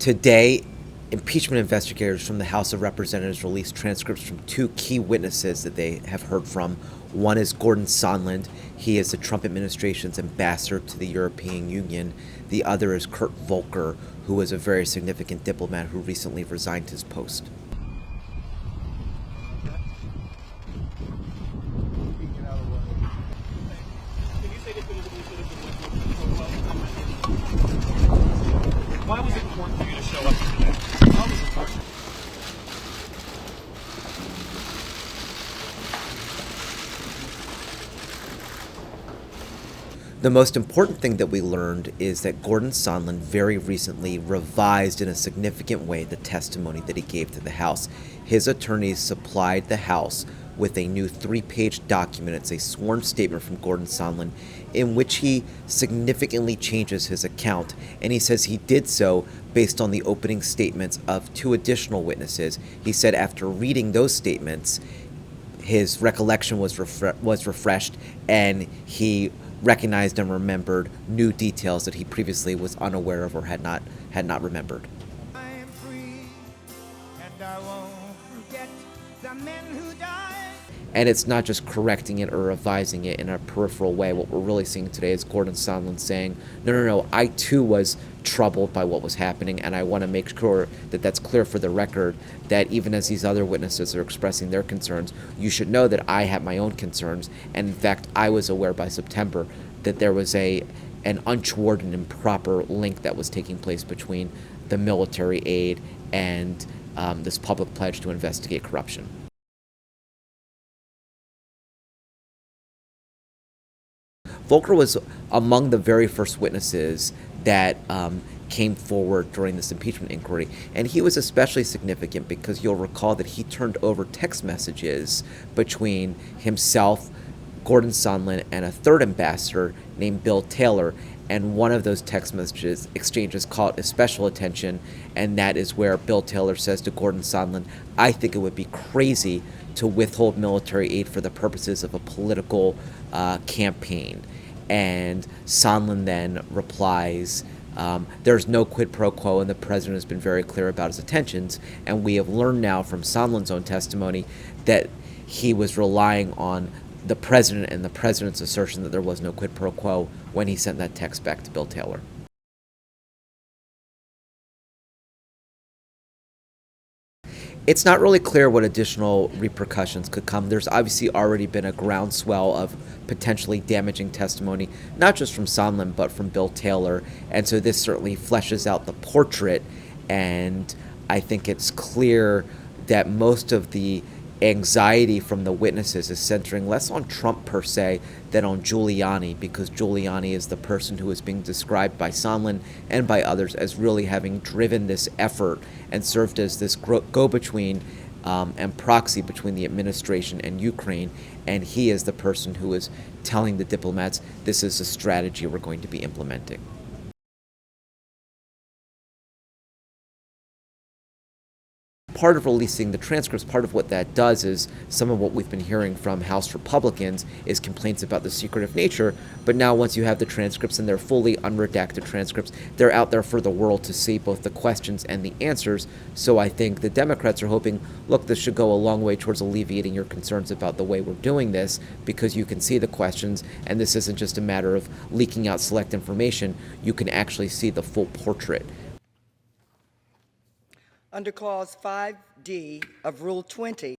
Today, impeachment investigators from the House of Representatives released transcripts from two key witnesses that they have heard from. One is Gordon Sondland. He is the Trump administration's ambassador to the European Union. The other is Kurt Volker, who is a very significant diplomat who recently resigned his post. Why was it important for you to show up today? How was it important? The most important thing that we learned is that Gordon Sondland very recently revised in a significant way the testimony that he gave to the House. His attorneys supplied the House with a new 3-page document. It's a sworn statement from Gordon Sondland in which he significantly changes his account, and he says he did so based on the opening statements of two additional witnesses. He said after reading those statements, his recollection was refreshed, and he recognized and remembered new details that he previously was unaware of or had not remembered. I am free, and I won't forget the men who died. And it's not just correcting it or revising it in a peripheral way. What we're really seeing today is Gordon Sondland saying, no, I too was troubled by what was happening, and I want to make sure that that's clear for the record, that even as these other witnesses are expressing their concerns, you should know that I have my own concerns, and in fact, I was aware by September that there was an untoward and improper link that was taking place between the military aid and this public pledge to investigate corruption. Volker was among the very first witnesses that came forward during this impeachment inquiry, and he was especially significant because you'll recall that he turned over text messages between himself, Gordon Sondland, and a third ambassador named Bill Taylor, and one of those text messages exchanges caught his special attention, and that is where Bill Taylor says to Gordon Sondland, I think it would be crazy to withhold military aid for the purposes of a political campaign. And Sondland then replies, there's no quid pro quo, and the president has been very clear about his intentions, and we have learned now from Sondland's own testimony that he was relying on the president and the president's assertion that there was no quid pro quo when he sent that text back to Bill Taylor. It's not really clear what additional repercussions could come. There's obviously already been a groundswell of potentially damaging testimony, not just from Sondland, but from Bill Taylor. And so this certainly fleshes out the portrait, and I think it's clear that most of the anxiety from the witnesses is centering less on Trump per se than on Giuliani, because Giuliani is the person who is being described by Sondland and by others as really having driven this effort and served as this go-between and proxy between the administration and Ukraine, and he is the person who is telling the diplomats this is a strategy we're going to be implementing. Part of releasing the transcripts, part of what that does is some of what we've been hearing from House Republicans is complaints about the secretive nature, but now once you have the transcripts and they're fully unredacted transcripts, they're out there for the world to see both the questions and the answers. So I think the Democrats are hoping, look, this should go a long way towards alleviating your concerns about the way we're doing this, because you can see the questions, and this isn't just a matter of leaking out select information. You can actually see the full portrait. Under Clause 5D of Rule 20,